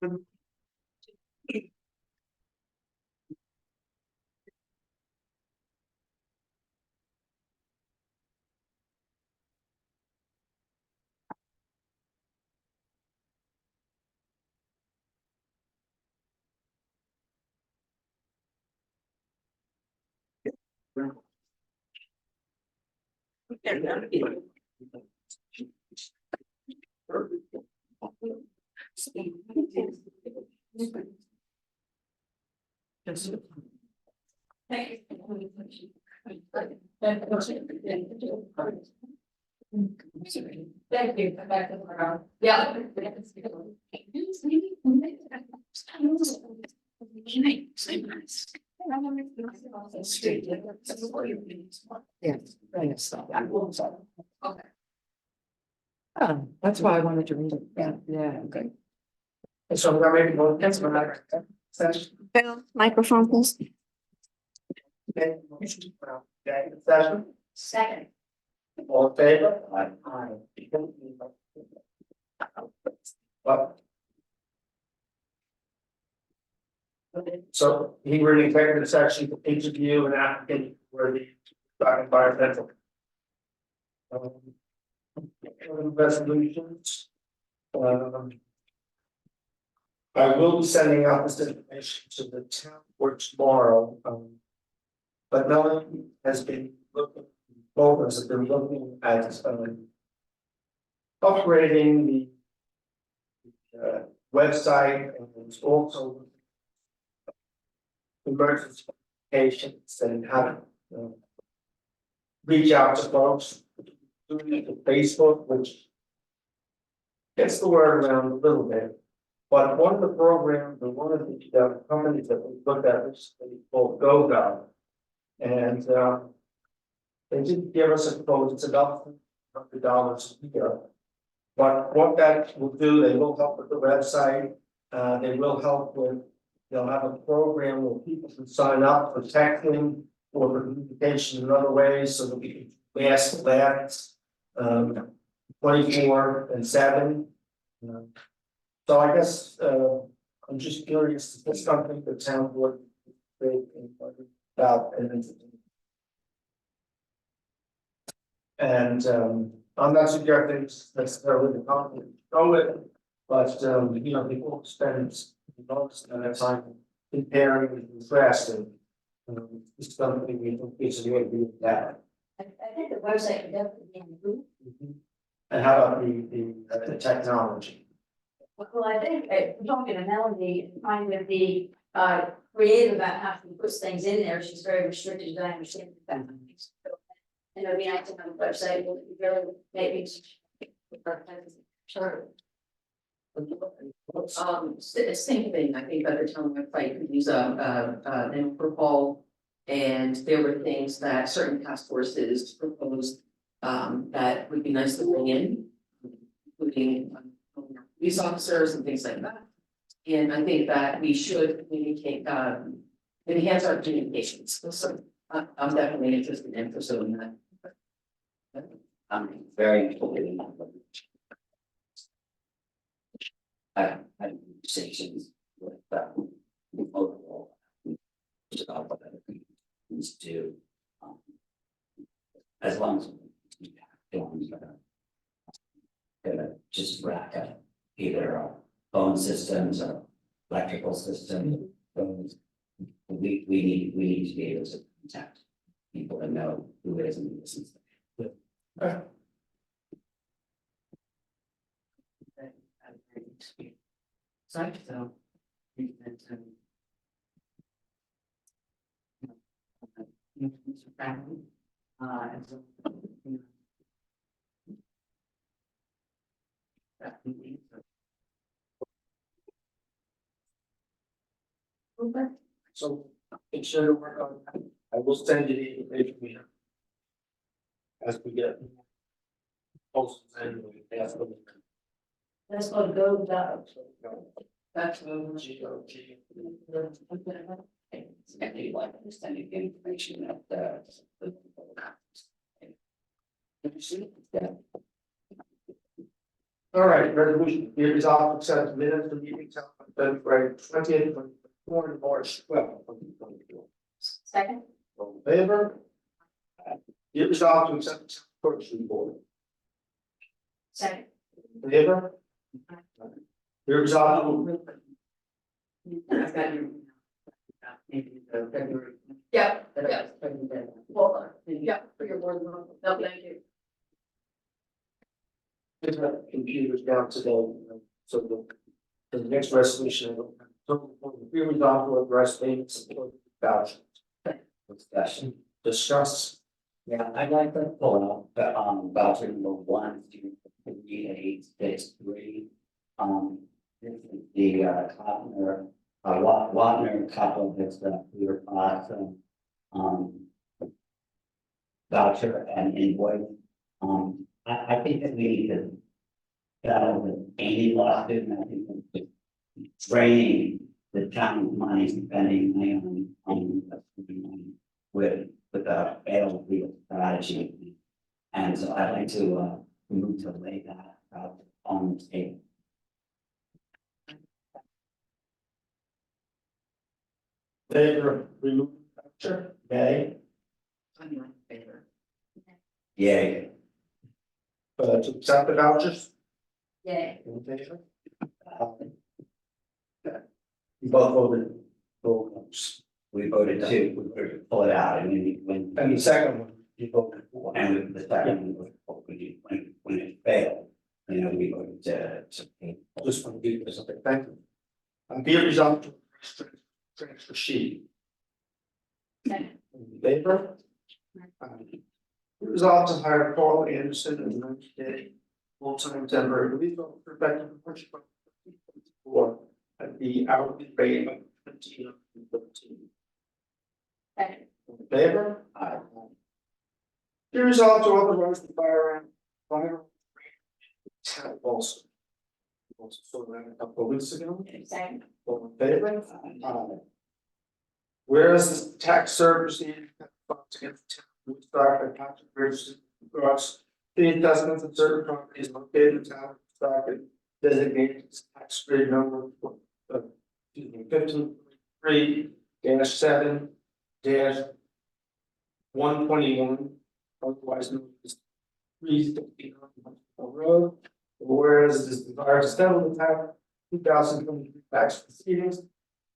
Thank you. Yeah. Okay. That's why I wanted to read it. Yeah, okay. So we're ready to vote. That's what I. Session. Microphone, please. Okay. Okay, session. Second. All in favor? Aye. Well. So he really executive section to interview an applicant for the environmental. Resolutions. I will be sending out this information to the town board tomorrow. But no one has been looking, both of us have been looking at upgrading the website and also emergency communications and how to reach out to folks. Doing it to Facebook, which gets the word around a little bit. But one of the programs and one of the companies that we looked at was called GoGo. And they didn't give us a quote, it's about $100 a year. But what that will do, they will help with the website, they will help with, they'll have a program where people can sign up for texting or for communication in other ways, so that we can last 24/7. So I guess I'm just curious, is this something the town board about and I'm not suggesting necessarily the company to go with it, but you know, people spend most of their time comparing and contrasting. It's something we think is really good that. I think the website would definitely be improved. And how about the technology? Well, I think, we're talking to Melanie, trying to be creative about how she puts things in there, she's very restricted, I understand that. And it would be nice to have a website, will be really maybe. Sure. Same thing, I think other town website could use an protocol. And there were things that certain task forces proposed that would be nice to bring in, including police officers and things like that. And I think that we should communicate, enhance our communications. So I'm definitely interested in pursuing that. I'm very interested. I had conversations with overall about what other things do. As long as we gonna just rack up either phone systems or electrical systems. We need to be able to contact people and know who is and who isn't. So. And so. So make sure to work on that. I will send you the information we have. As we get. Posts and we ask them. That's called go. That's And they like sending the information of the. All right, resolution, be resolved to accept minutes of meetings held on February 20th, 2024, and March 12th, 2024. Second, All in favor? Be it resolved to accept the clerk's report. second. In favor? Be it resolved I've got your. Maybe the February. Yep, that I yep, was putting there. well, yep, for your board, no, thank you. the computers down today, so the next resolution. Be resolved to address payments and vouchers. Discussion. Discuss. Yeah, I'd like to pull out the voucher number 1238663. This is the Cotner, Wagner couple that's the Clear Plaza voucher and invoice. I think that we need to settle with any lawsuit, and I think that it's draining the town money, spending money on with a failed legal strategy. And so I'd like to move to lay that out on the table. Favor of remove voucher, nay, I'm not in favor. Yay. to accept the vouchers, Yay. in favor? You both voted, We voted to pull it out, and when and the second one, you voted for. and the second when it failed, you know, we voted to. Just want to be something, thank you. Be it resolved to transfer sheet. Second. In favor? Be resolved to hire Carl Anderson as 90-day full-time temporary relief officer effective March 2024 at the hourly rate of $20.13. Second. In favor? Aye. Be resolved to authorize the fire town also. Also saw that a couple of weeks ago. Second. All in favor? Aye. Whereas the tax service funds against the town of Woodstock and tax bridges across the investments of certain properties located in town of Woodstock and designated as tax grid number 15.3-7-121, otherwise known as 369 Road. Whereas this desire to settle the town 2023 tax proceedings,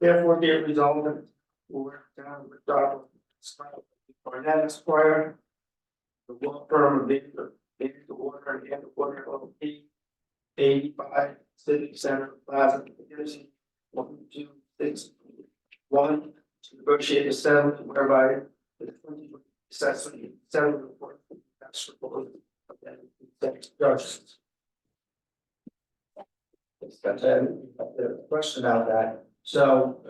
therefore be it resolved that will work down with Dr. Barnett Esquire, the law firm of the Water and Water LLP, 85 Civic Center Plaza, New Jersey, 1261, to negotiate a settlement whereby the 2020 assessment settlement report that's proposed of that judges. Got a question about that. So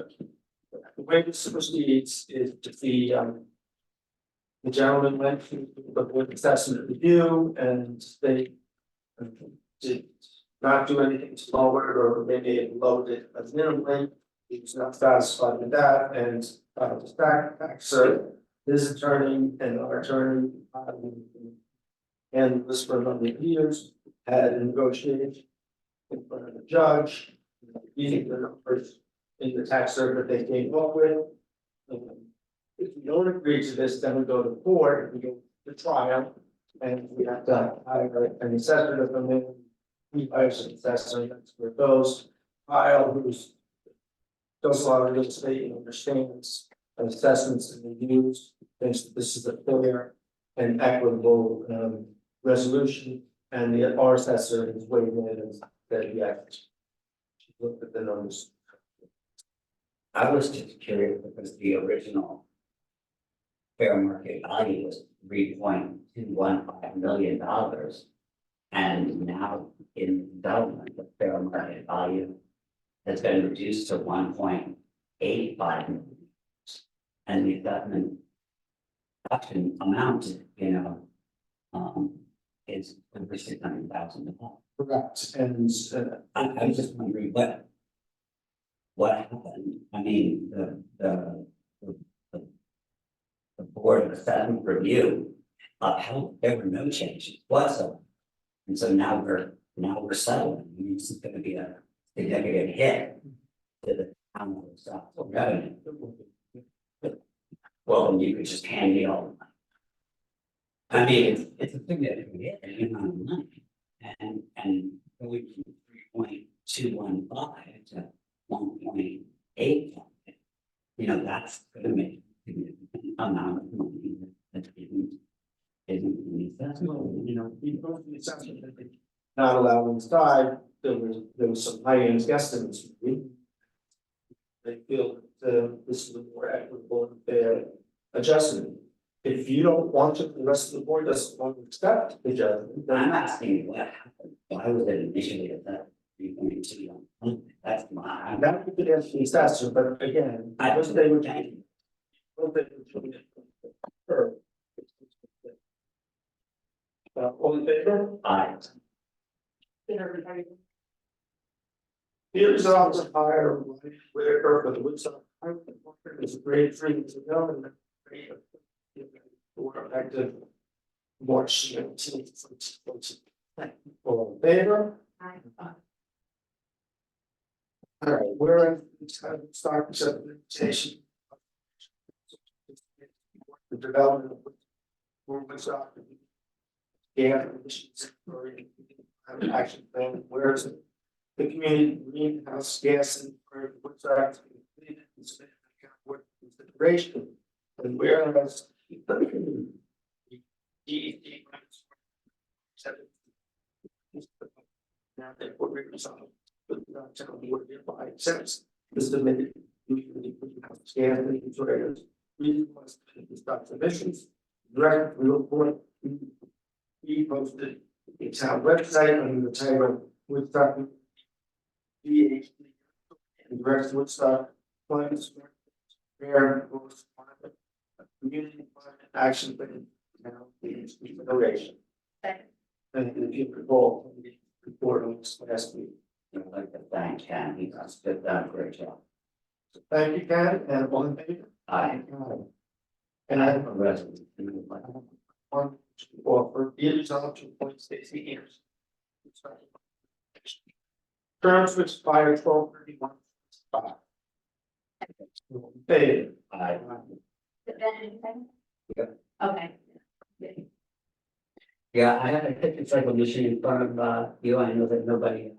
the way this proceeds is to the gentleman went through the board assessment review and they did not do anything to lower it, or maybe it lowered it as minimally. He was not satisfied with that, and the tax his attorney and our attorney and this for a number of years had negotiated in front of the judge, using the numbers in the tax circuit they came up with. If we don't agree to this, then we go to court, we go to trial, and we have to hire an assessor to come in. He hires an assessor, that's where it goes. Kyle, who's does a lot of real estate and understands assessments and reviews, thinks that this is a fair and equitable resolution, and our assessor is weighed in and that he actually looked at the numbers. I was just curious because the original fair market value was $3.215 million. And now in development, the fair market value has been reduced to 1.85 million. And the investment option amount, you know, is over $600,000. Correct, and I'm just wondering what happened. I mean, the board of assessment review upheld, there were no changes whatsoever. And so now we're settling. I mean, this is gonna be a significant hit to the town of Woodstock for revenue. Well, then you could just hand me all the money. I mean, it's a significant amount of money, and going from 3.215 to 1.8. You know, that's gonna make a significant amount of money that isn't in the assessment. You know, because the assessment that they not allowed inside, there was some high-end guesstimates. They feel that this is a more equitable and fair adjustment. If you don't want to, the rest of the board doesn't want to accept the adjustment, then I'm asking what happened, why was it initially at that 3.2? That's my, that we could ask the assessor, but again, I was was they were. thinking, All in favor? Here's also higher Whitaker for the Woodstock. It's a great thing to know and great. We're active. March 19th. All in favor? All right, we're in start presentation. The development of Woodstock. Yeah, action plan, whereas the community greenhouse gas and for Woodstock. What consideration, and whereas. Now therefore we resolve, but not tell me what nearby sense, this amended. Greenhouse gas and insurance, we must stop emissions, direct report. We posted a town website under the title Woodstock. VHD and direct Woodstock plans. Fair community climate action plan. Now, the consideration. Second. And if you recall, the report on this last week. I'd like to thank Ken, he does done a great job. Thank you, Ken, and all in favor? And I have a resolution. want to offer be it resolved to appoint Stacy Ayers. Terms to expire 12/31. Favor? I, Yeah. Okay. yeah, I think it's like a mission in front of, you, I know that nobody,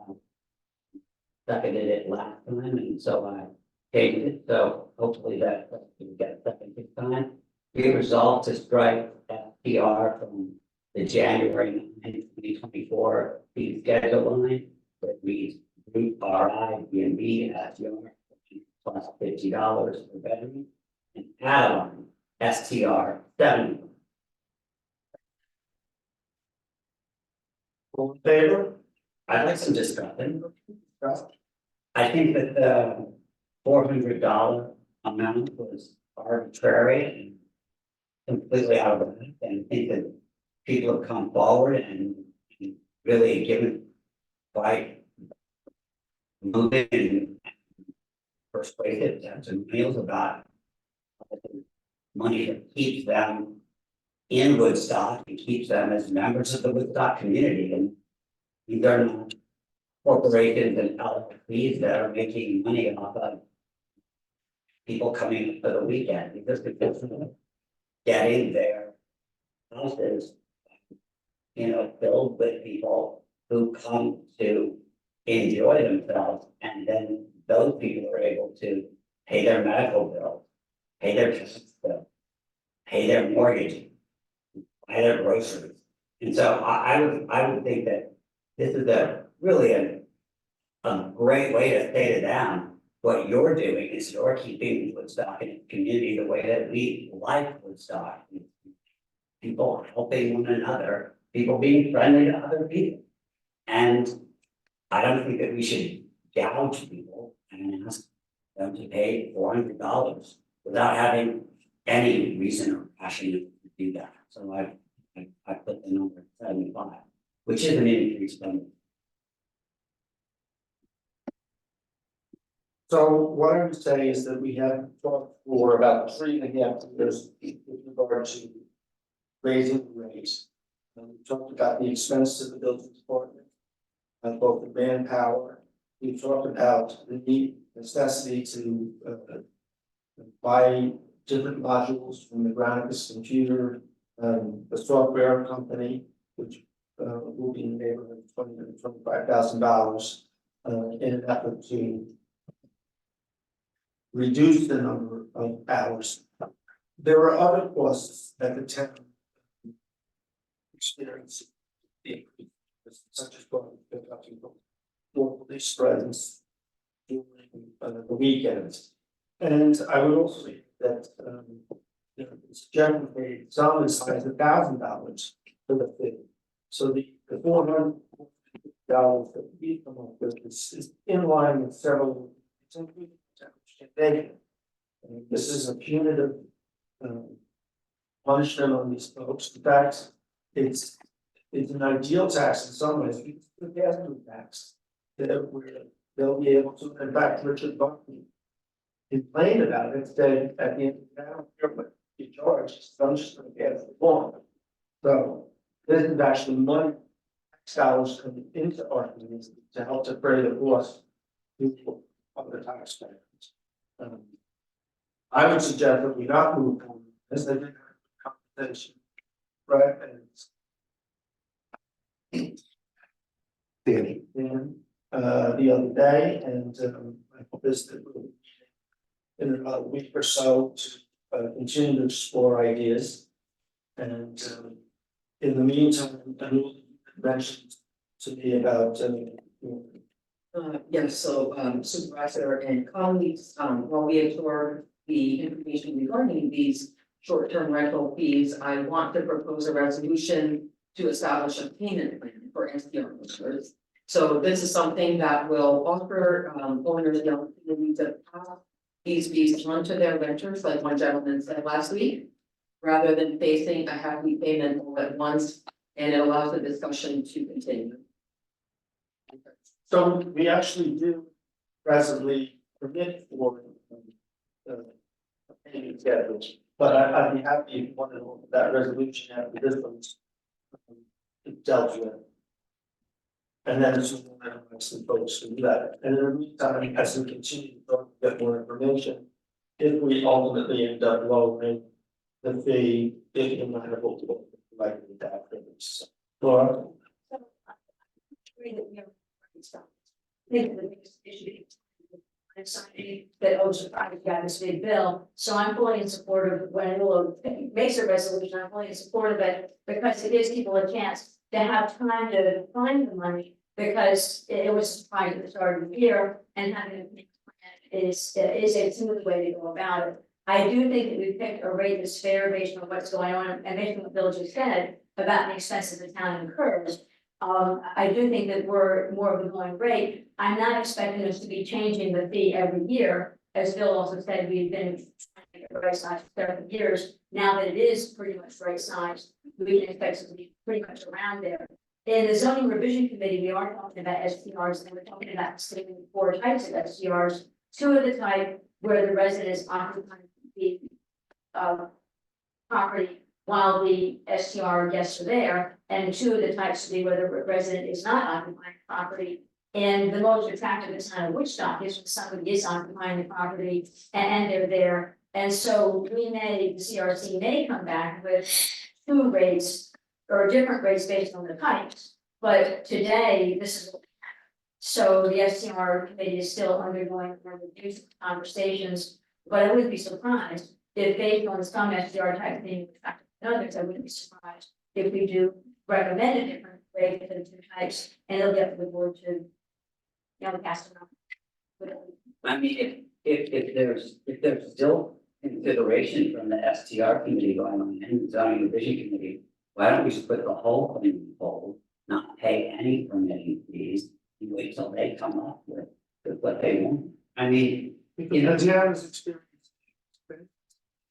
seconded it last time, and so I changed it, so hopefully that we get a second this time. We resolved to strike FTR from the January 9th, 2024 fee schedule line, that reads Group RI, B&B, STR, plus $50 per bedroom, and add on STR 70. All in favor? I'd like some discussion. I think that the $400 amount was arbitrary and completely out of it, and I think that people have come forward and really given quite moving and persuasive testimonials about money that keeps them in Woodstock and keeps them as members of the Woodstock community, and these are not corporations and LLCs that are making money off of people coming for the weekend, because they're getting their houses, filled with people who come to enjoy themselves, and then those people are able to pay their medical bills, pay their tax bill, pay their mortgage, buy their groceries. And so I would think that this is really a great way to state it down. What you're doing is you're keeping Woodstock in a community the way that we like Woodstock. People helping one another, people being friendly to other people. And I don't think that we should gouge people and ask them to pay $400 without having any reason or passion to do that. So I put the number at 75, which is an increase from. So what I would say is that we have talked for about 3.5 years with regard to raising the rates. And we talked about the expense of the building department, and both the manpower. We talked about the need necessity to buy different modules from the graphics computer, the software company, which will be in the neighborhood of $20,000 to $25,000 in an effort to reduce the number of hours. There are other costs that the town experience, such as more police presence during the weekends. And I would also say that it's generally some as high as $1,000 for the fee. So the $400 that we come up with is in line with several. This is a punitive punishment on these folks. In fact, it's an ideal tax in some ways. It's the gas tax that they'll be able to. In fact, Richard Buckley complained about it. That at the end of the day, I don't care what you charge. I'm just going to pass the bond. So this is actually money dollars coming into our community to help defray the cost of the taxpayers. I would suggest that we not move forward as they did compensation, right? And the other day, and I hope this will in another week or so to continue to explore ideas. And in the meantime, I know you mentioned to me about Yes, so supervisor and colleagues, while we absorb the information regarding these short-term rental fees, I want to propose a resolution to establish a payment plan for SDR renters. So this is something that will offer owners the opportunity to pass these fees onto their renters, like one gentleman said last week, rather than facing a hefty payment all at once, and it allows the discussion to continue. so we actually do presently permit for payment schedule, but I'd be happy if you wanted that resolution after this one's dealt with. And then it's some folks to do that. And in the meantime, as we continue to get more information, if we ultimately end up lowering the fee, if you're not able to like that. Laura? Agree that we have stuff. I think the biggest issue is something that owes the private guy this big bill. So I'm fully in support of when it makes a resolution, I'm fully in support of it because it gives people a chance to have time to find the money because it was a surprise at the start of the year and having a plan is a smooth way to go about it. I do think that we picked a rate that's fair based on what's going on and based on what Bill just said about the expenses the town incurs. I do think that we're more of a going rate. I'm not expecting us to be changing the fee every year. As Bill also said, we've been trying to get the right size for 30 years. Now that it is pretty much right size, we can expect it to be pretty much around there. In the zoning revision committee, we are talking about STRs and we're talking about distinguishing 4 types of STRs. 2 of the type where the resident is occupying the property while the STR guests are there, and 2 of the types to be where the resident is not occupying the property. And the most attractive is kind of Woodstock is when somebody is occupying the property and they're there. And so the CRC may come back with 2 rates or different rates based on the types. But today, this is what we have. So the STR committee is still undergoing conversations, but I wouldn't be surprised if based on some STR type being attractive than others, I wouldn't be surprised if we do recommend a different rate for the 2 types, and it'll get the board to, cast it on. I mean, if there's still consideration from the STR committee going on and the zoning revision committee, why don't we just put the whole thing in hold, not pay any permitting fees, and wait till they come up with what they want? I mean, you know, The town is experiencing.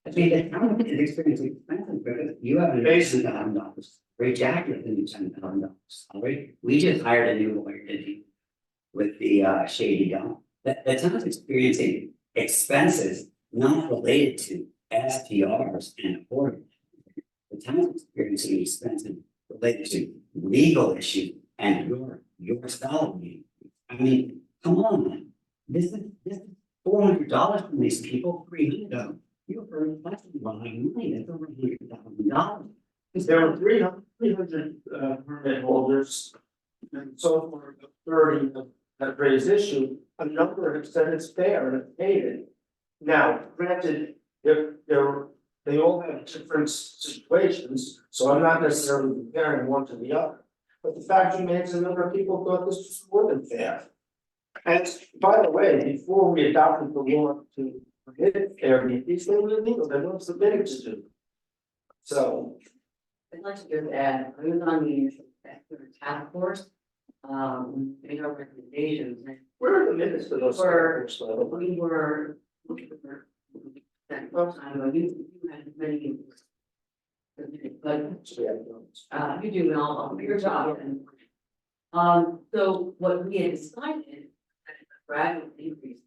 I mean, the town is experiencing expensive because you have an $8,000, Ray Jack is in $10,000 salary. We just hired a new lawyer to deal with the shady dump. The town is experiencing expenses not related to STRs and affordable. The town is experiencing expenses related to legal issues and your salary. I mean, come on, man. This is $400 from these people, $300. You're very flexible behind money, that's over $100,000. There were 300 permit holders. And so far, 30 have raised issue, a number have said it's fair and have paid it. Now, granted, they all have different situations, so I'm not necessarily comparing one to the other. But the fact remains, a number of people thought this was more than fair. And by the way, before we adopted the law to permit Airbnbs, they were illegal, they weren't submitted to do. So, I'd like to just add, I was on the initial task force, made our recommendations, and where are the minutes for those? Were- task force, by the way? we were. That first time, you had many. But you do all your job and. So what we had decided, that gradual increase.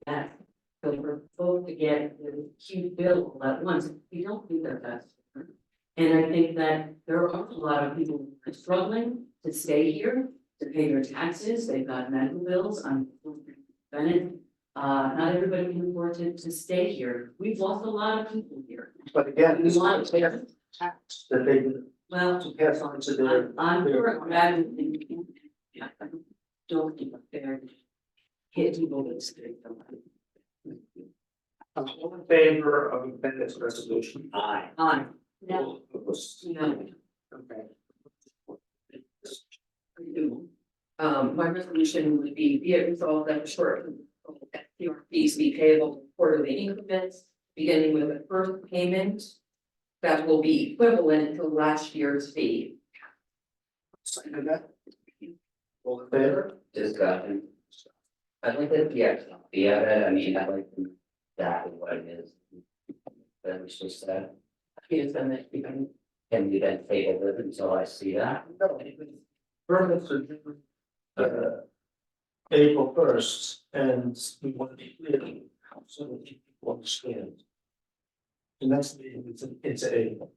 That, so we're supposed to get the huge bill all at once, we don't think that that's. And I think that there are a lot of people who are struggling to stay here, to pay their taxes, they've got medical bills, Bennett. Not everybody can afford to stay here, we've lost a lot of people here. But again, this is a tax that they would Well, to pass on to their. I'm for a gradual increase. Yeah, I don't think it's fair to hit people that stay. All in favor of Bennett's resolution? Aye. No, Okay. My resolution would be it resolved that the short fees be payable in quarterly increments, beginning with the first payment. That will be equivalent to last year's fee. Second that. All in favor? Discussion. I'd like to, yeah, I mean, I'd like to, exactly what it is. That was just said, Is then that become. can we then table it until I see that? No, permits are due, April 1st, and we want to be clear, so that people understand. And that's it's April.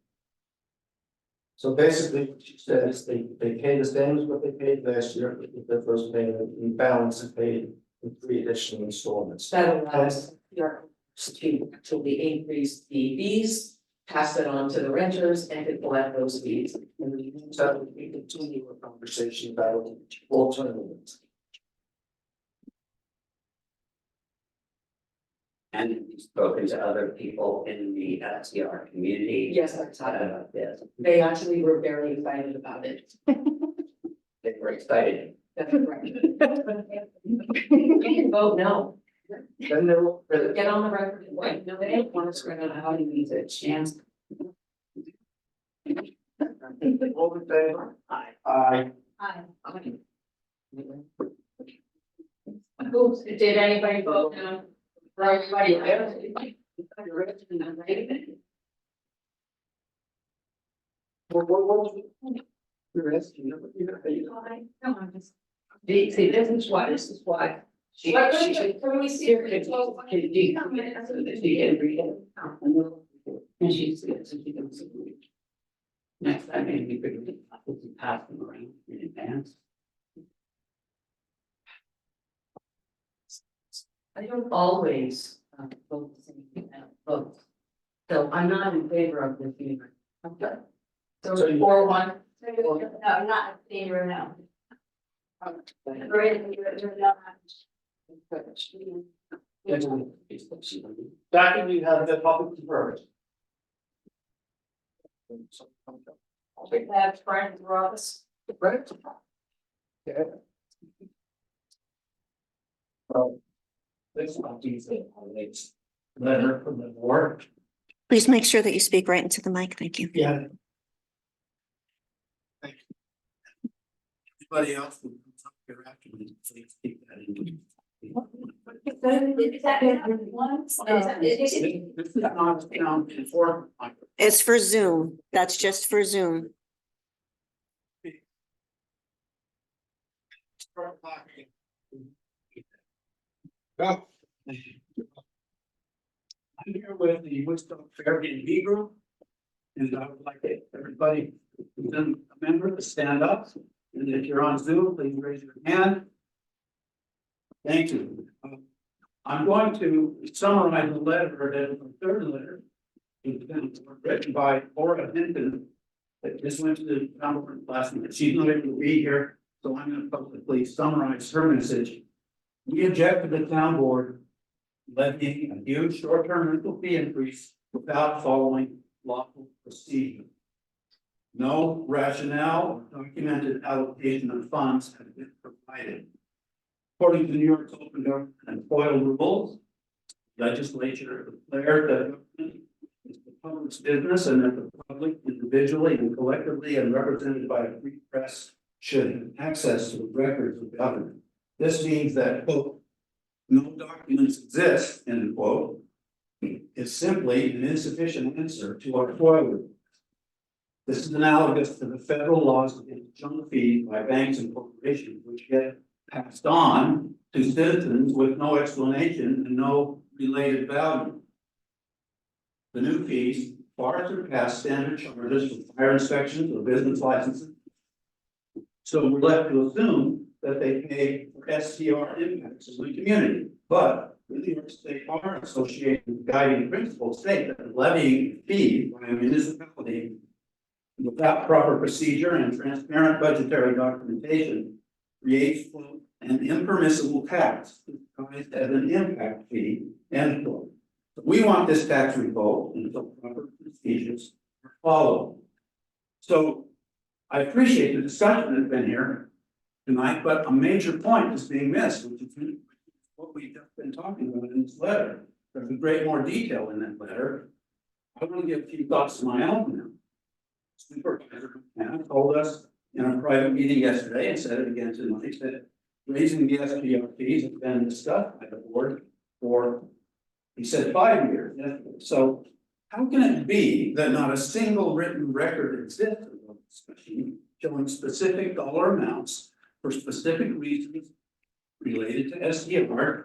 So basically, what she said is they pay the same as what they paid last year, with their first payment, and balance is paid in 3 additional installments. That allows your to actually increase the fees, pass it on to the renters and to collect those fees. And we continue a conversation about alternatives. And you've spoken to other people in the SDR community. Yes, that's how About this, they actually were very excited about it. they were excited. That's correct. You can vote no, Then there will. get on the record and wait, no, they don't want to spread out how to use it, chance. All in favor? Aye. Aye. did anybody vote no? For everybody else? What? You're asking, See, this is why. She Can we see? Here, can you so that she can read it? And she's good, so she can see. Next time, maybe we could pass them around in advance. I don't always vote the same vote. So I'm not in favor of this either. Okay. So you- 4-1. No, not in favor, no. Right, you're not. Jackie, do you have the public convert? We have friends in office. Right. Okay. Well, this one, it's letter from the board. Please make sure that you speak right into the mic. Thank you. Yeah. Thank you. Anybody else who comes up here after me, please keep that in. Is that one? Is it? This is not, for. It's for Zoom. That's just for Zoom. Go. I'm here with the Woodstock Airbnb group. And I would like everybody who's a member to stand up. And if you're on Zoom, please raise your hand. Thank you. I'm going to summarize the letter, that is the third letter. It's been written by Laura Hinton. That just went to the town board last night. She's not able to be here, so I'm gonna publicly summarize her message. We object to the town board levying a huge short-term rental fee increase without following lawful procedure. No rationale or documented allocation of funds has been provided. According to New York's open government and FOIL rules, legislature declared that government is the public's business and that the public individually and collectively and represented by a free press should have access to the records of government. This means that, quote, no documents exist, end quote, is simply an insufficient answer to our FOIL rules. This is analogous to the federal laws against junk fees by banks and corporations, which get passed on to citizens with no explanation and no related value. The new fees far surpass standard charges for fire inspections or business licenses. So we're left to assume that they pay for STR impacts in the community, but the New York State Bar Association guiding principles state that levying a fee by a municipality without proper procedure and transparent budgetary documentation creates an impermissible tax disguised as an impact fee, end quote. We want this tax revoked until proper procedures are followed. So I appreciate the discussion that's been here tonight, but a major point is being missed, which is what we've just been talking about in this letter. There's a great more detail in that letter. I want to give a few thoughts of my own now. Supervisor Hannah told us in a private meeting yesterday and said it again tonight that raising the SPR fees has been discussed by the board for, he said, 5 years. So how can it be that not a single written record exists of the discussion showing specific dollar amounts for specific reasons related to SDR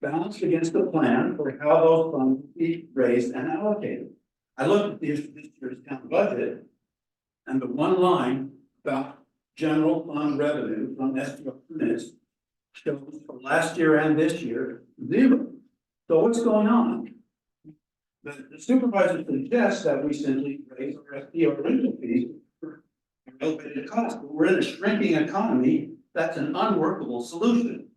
balanced against the plan for how those funds will be raised and allocated? I looked at this year's town budget, and the one line about general fund revenue from SDR units shows for last year and this year, 0. So what's going on? The supervisor suggests that we simply raise our SDR rental fees for elevated costs, but we're in a shrinking economy. That's an unworkable solution.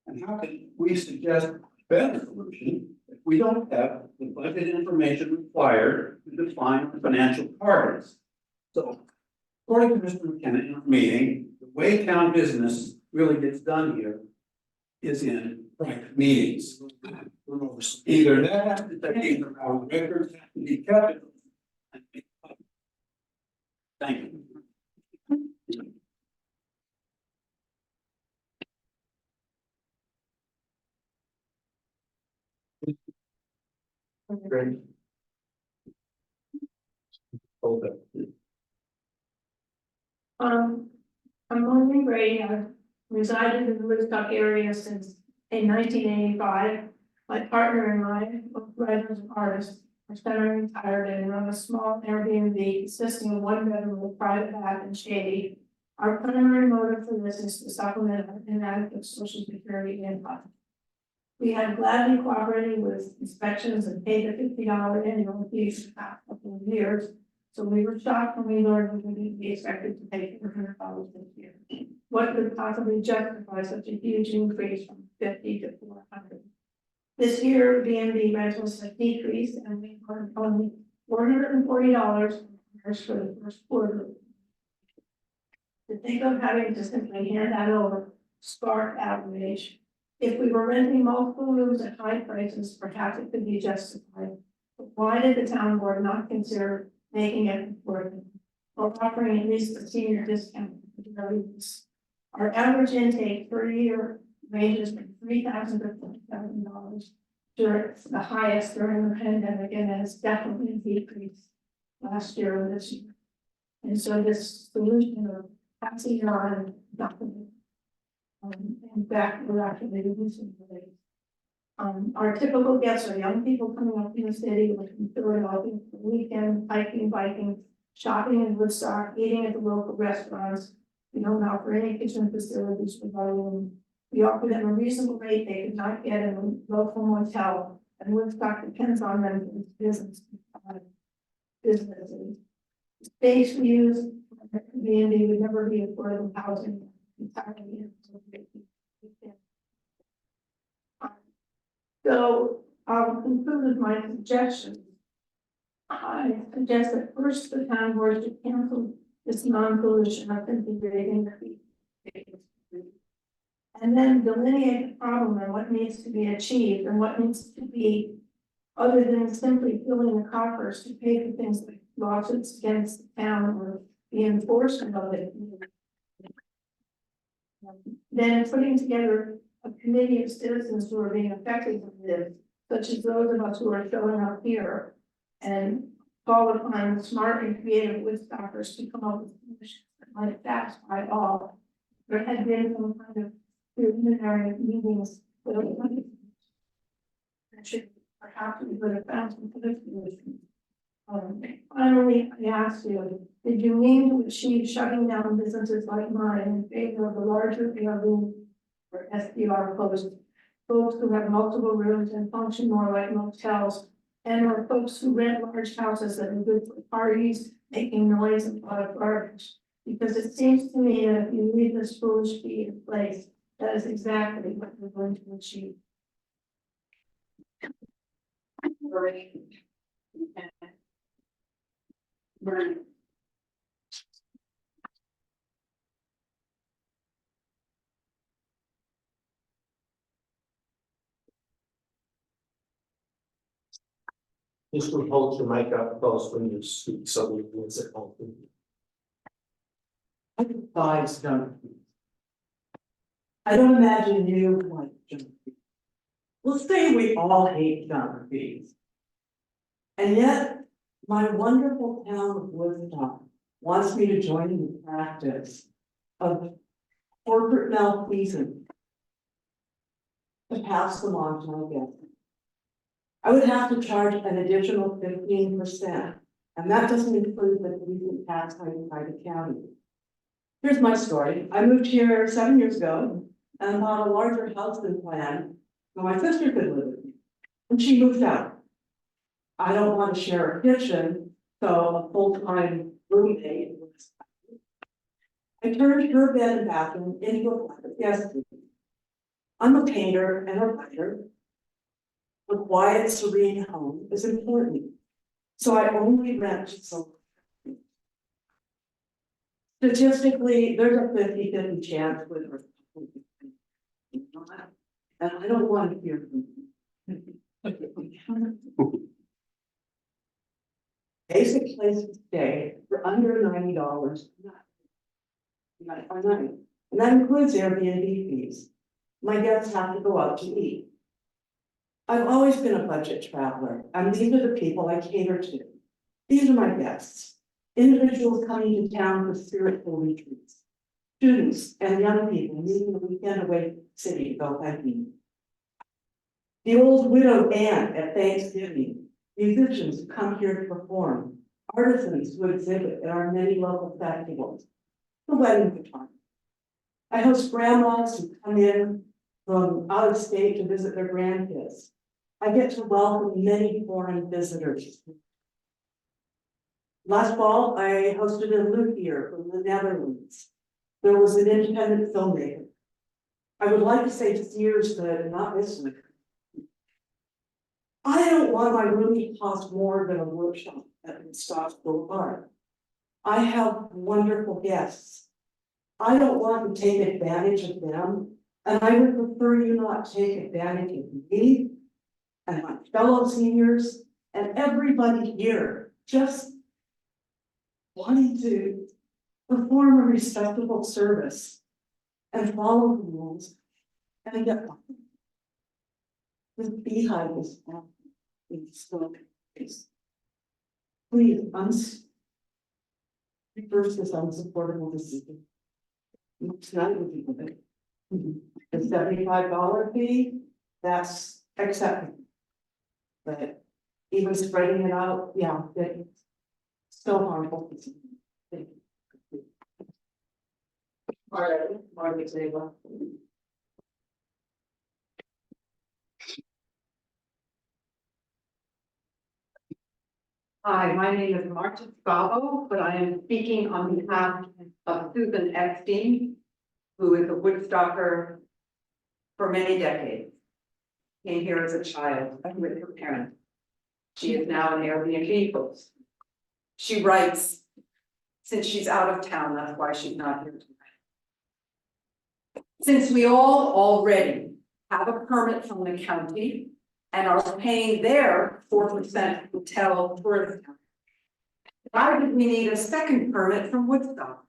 And how can we suggest a better solution if we don't have the budget information required to define our financial targets? So, according to Mr. McKenna in our meeting, the way town business really gets done here is in private meetings. Either that has to take, either our records have to be kept. Thank you. Great. Hold up. I'm Maureen Brady. I've resided in the Woodstock area since in 1985. My partner and I, both writers and artists, are semi-retired and run a small Airbnb consisting of 1 bedroom with private bath and shady. Our primary motive for this is to supplement our inadequate social security income. We have gladly cooperated with inspections and paid the $50 annual fees for the past couple of years. So we were shocked when we learned we wouldn't be expected to pay $400 this year. What could possibly justify such a huge increase from 50 to 400? This year, B&B rentals have decreased and we earned only $440 for the first quarter. To think of having to simply hand that over sparked outrage. If we were renting multiple rooms at high prices, perhaps it could be justified. But why did the town board not consider making it worth it, or offering at least a senior discount for the rooms? Our average intake per year ranges from $3,000 to $4,000 during the highest during the pandemic, and has definitely decreased last year and this year. And so this solution of passing it on nothing. In fact, we're actually reducing the rates. Our typical guests are young people coming up in the city looking for Philadelphia for the weekend, hiking, biking, shopping in Woodstock, eating at the local restaurants. We don't offer any kitchen facilities for volume. We offer them a reasonable rate they could not get in a local motel, and Woodstock depends on them for its business. Businesses. Space we use for the community would never be affordable housing entirely. So I'll conclude with my suggestions. I suggest that first the town board should cancel this non-pollution of integrating the fee. And then delineate the problem and what needs to be achieved and what needs to be, other than simply filling the coffers to pay for things like lawsuits against the town or the enforcement of it. Then putting together a committee of citizens who are being affected by this, such as those of us who are showing up here, and call upon smart and creative Woodstockers to come up with solutions that might satisfy all. There had been some kind of preliminary meetings that should perhaps we would have found some other solutions. Finally, I ask you, did you mean to achieve shutting down businesses like mine in favor of the larger Airbnb or SDR hosts, folks who have multiple rooms and function more like motels, and or folks who rent large houses that are good for parties, making noise and a lot of garbage? Because it seems to me that if you leave this foolish fee in place, that is exactly what we're going to achieve. Right. Right. Just would hold your mic up close when you speak, so we can sit home. I despise junk food. I don't imagine you like junk food. Let's say we all hate junk food. And yet, my wonderful town of Woodstock wants me to join in the practice of corporate malfeasance to pass them on to my guests. I would have to charge an additional 15%, and that doesn't include the recent tax hike by the county. Here's my story. I moved here 7 years ago and bought a larger house than planned, so my sister could live with me, and she moved out. I don't want to share a kitchen, so a full-time roommate. I turned her bed and bathroom into a private guest room. I'm a painter and a writer. A quiet, serene home is important, so I only rent to someone. Statistically, there's a 50-50 chance with her. And I don't want to hear from you. Basic place to stay for under $90 night. And that includes Airbnb fees. My guests have to go out to eat. I've always been a budget traveler, and these are the people I cater to. These are my guests, individuals coming to town for spiritual retreats, students and young people needing a weekend away from the city to go hiking. The old widowed aunt at Thanksgiving, musicians who come here to perform, artisans who exhibit at our many local festivals, the wedding photography. I host grandmas who come in from out of state to visit their grandkids. I get to welcome many foreign visitors. Last fall, I hosted a luthier from the Netherlands. There was an independent filmmaker. I would like to say to Sears, but not this one. I don't want my room to cost more than a workshop at Woodstock Boulevard. I have wonderful guests. I don't want to take advantage of them, and I would prefer you not take advantage of me and my fellow seniors and everybody here just wanting to perform a respectable service and follow the rules and get by. The beehive is out in the smoke. Please, reverse this unsupportable decision. Tonight would be good. The $75 fee, that's acceptable. But even spreading it out, yeah, it's still harmful. All right, Margaret Zabel. My name is Marta Scavo, but I am speaking on behalf of Susan Epstein, who is a Woodstocker for many decades. Came here as a child with her parents. She is now an Airbnb host. She writes, since she's out of town, that's why she's not here tonight. Since we all already have a permit from the county and are paying their 4% hotel tourism, why did we need a second permit from Woodstock?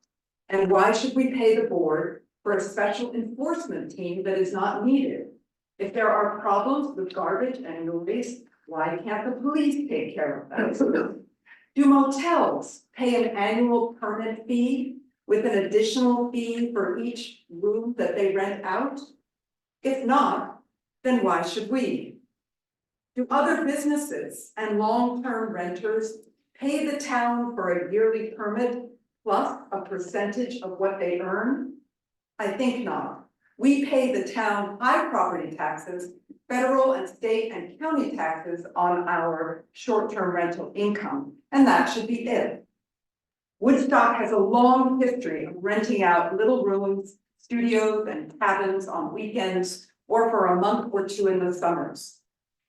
And why should we pay the board for a special enforcement team that is not needed? If there are problems with garbage and noise, why can't the police take care of that? Do motels pay an annual permit fee with an additional fee for each room that they rent out? If not, then why should we? Do other businesses and long-term renters pay the town for a yearly permit plus a percentage of what they earn? I think not. We pay the town high property taxes, federal and state and county taxes on our short-term rental income, and that should be it. Woodstock has a long history of renting out little rooms, studios, and cabins on weekends or for a month or two in the summers.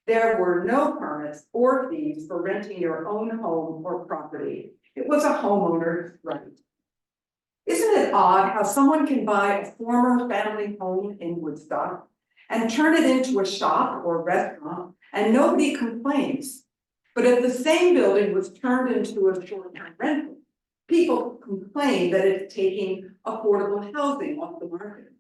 There were no permits or fees for renting your own home or property. It was a homeowner's right. Isn't it odd how someone can buy a former family home in Woodstock and turn it into a shop or restaurant and nobody complains? But if the same building was turned into a short-term rental, people complain that it's taking affordable housing off the market.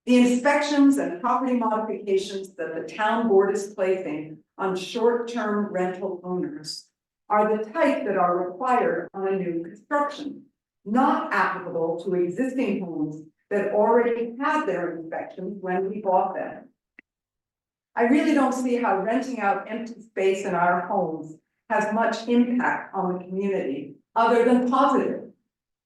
The inspections and property modifications that the town board is placing on short-term rental owners are the type that are required on a new construction, not applicable to existing homes that already had their inspections when we bought them. I really don't see how renting out empty space in our homes has much impact on the community other than positive.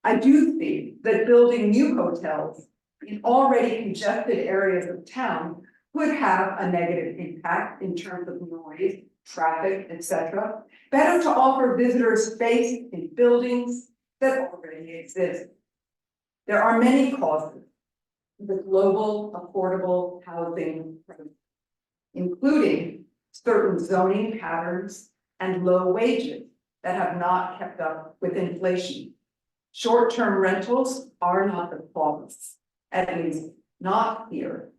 I do see that building new hotels in already congested areas of town could have a negative impact in terms of noise, traffic, etc. Better to offer visitors space in buildings that already exist. There are many causes to the global affordable housing crisis, including certain zoning patterns and low wages that have not kept up with inflation. Short-term rentals are not the cause, at least not here.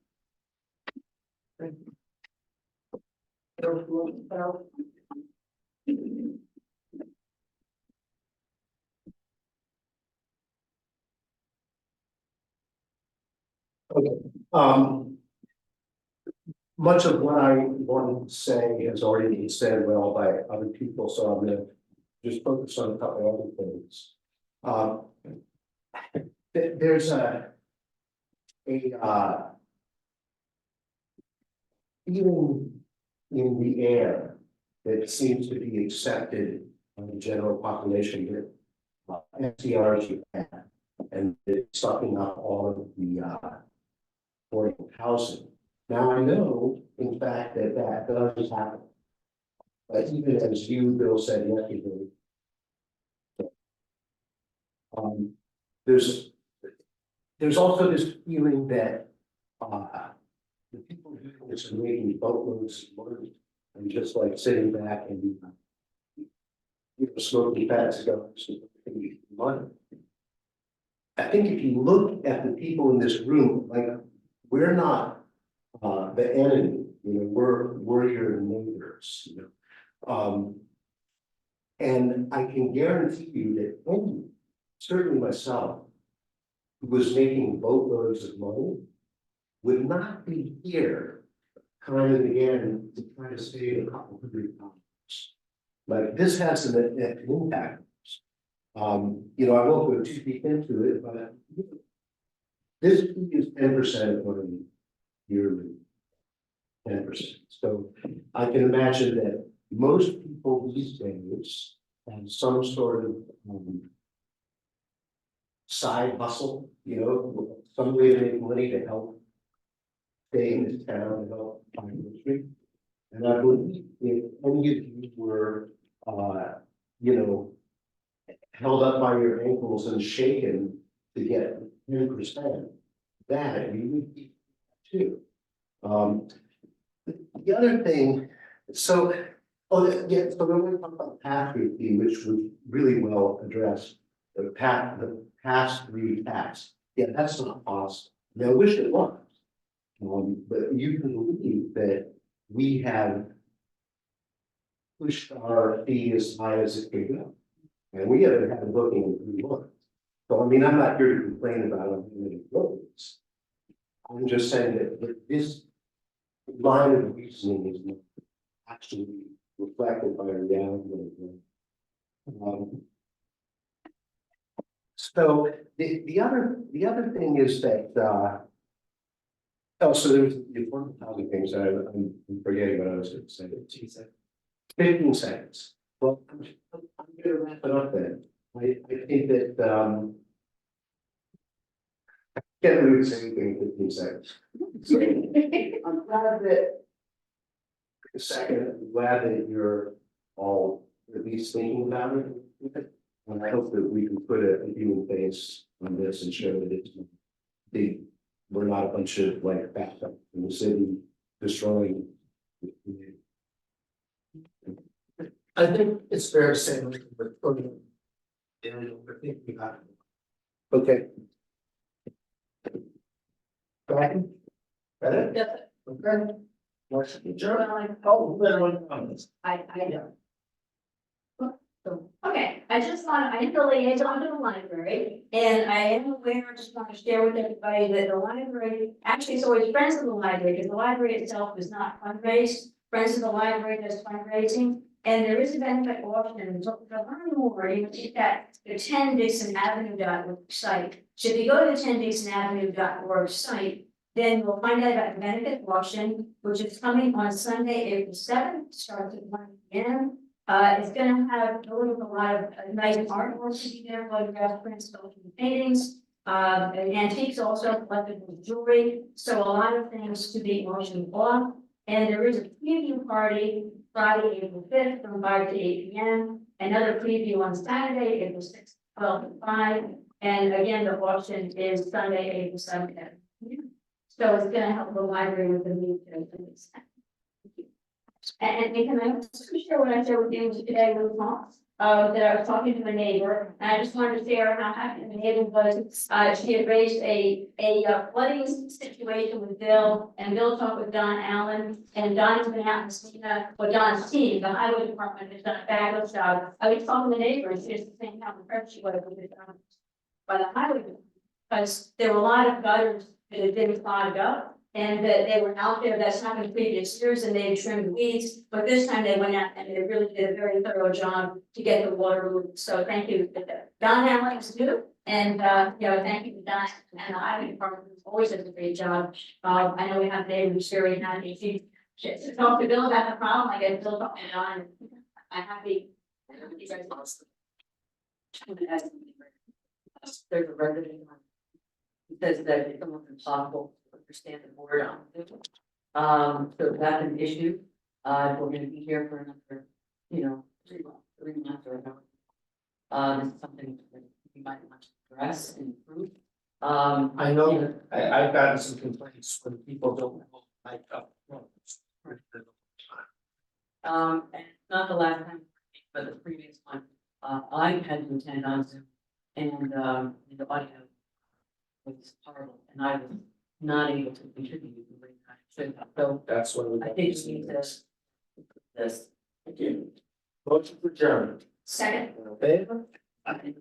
Much of what I want to say has already been said well by other people, so I'm gonna just focus on a couple other things. There's a feeling in the air that seems to be accepted by the general population that SDRs you have, and it's sucking up all of the affordable housing. Now, I know, in fact, that that does happen. But even as you, Bill, said yesterday, there's also this feeling that the people doing this are making boatloads of money and just like sitting back and smoking fat cigars and making money. I think if you look at the people in this room, like we're not the enemy, we're your neighbors, and I can guarantee you that anyone, certainly myself, who was making boatloads of money, would not be here time and again to try to save a couple $100. Like this has an impact. I won't go too deep into it, but this is 10% of money yearly. 10%. So I can imagine that most people these days have some sort of side hustle, some way to make money to help stay in this town and help find industry. And I believe if any of you were you know, held up by your ankles and shaken to get 10%. That we would be too. The other thing, so, yeah, so when we talk about pass-through fee, which was really well addressed, the pass-through tax, yeah, that's not possible. Now, I wish it was. But you can believe that we have pushed our fee as high as it can go. And we haven't had a booking in 3 months. So I mean, I'm not here to complain about how many bookings. I'm just saying that this line of reasoning is not actually reflected by reality. So the other thing is that oh, so there's the affordable housing things that I'm forgetting what I was going to say. 15 seconds. Well, I'm gonna wrap it up then. I think that I can't really say anything in 15 seconds. So I'm glad that I'm glad that you're all at least thinking about it. And I hope that we can put a human face on this and show that it's big. We're not a bunch of like backup in the city destroying. I think it's fair to say that we're putting in, we're thinking about it. Okay. Back. Ready? Yes. Okay. Motion adjourned. Well, I- Oh, then one comments. I Yeah. Okay, I am the liaison to the library, and I am aware, I just want to share with everybody that the library, actually, it's always Friends of the Library, because the library itself is not fundraised. Friends of the Library does fundraising, and there is a benefit auction, so to learn more, you can take that, the 10dixonavenue.org site. So if you go to the 10dixonavenue.org site, then you'll find out about the benefit auction, which is coming on Sunday, April 7th, starts at 1 p.m. It's gonna have a lot of nice artwork to be there, photographs, prints, sculptures, and paintings. And antiques also, collectible jewelry, so a lot of things to be auctioned off. And there is a preview party Friday, April 5th from 5 to 8 p.m. Another preview on Saturday, April 6th, 12 to 5. And again, the auction is Sunday, April 7th. So it's gonna help the library with the need to. And can I also share what I shared with you today with Tom? That I was talking to a neighbor, and I just wanted to share how happy the neighbor was. She had raised a flooding situation with Bill, and Bill talked with Don Allen, and Don's been out and seen, Don's team, the highway department has done a fabulous job. I was talking to the neighbor, and she was saying how impressed she was with it, by the highway department. Because there were a lot of gutters that had been clogged up. And that they were out there, that's happened previous years, and they had trimmed weeds, but this time they went out and they really did a very thorough job to get the water moved. So thank you, Don Alex too, and thank you to Don and the highway department, who always does a great job. I know we have neighbors very happy. She talked to Bill about the problem, I guess Bill talked to Don, and I'm happy. You guys lost. There's a resident. He says that it's almost impossible to understand the board on it. So that's an issue. We're gonna be here for another, 3 months or however. This is something that we might want to address and improve. I know that I've gotten some complaints when people don't have like And it's not the last time, but the previous one, I had to attend on Zoom, and the audio was horrible, and I was not able to contribute the way I should have. So That's what we. I think we need this. Thank you. Motion for adjournment. Second. In favor? I think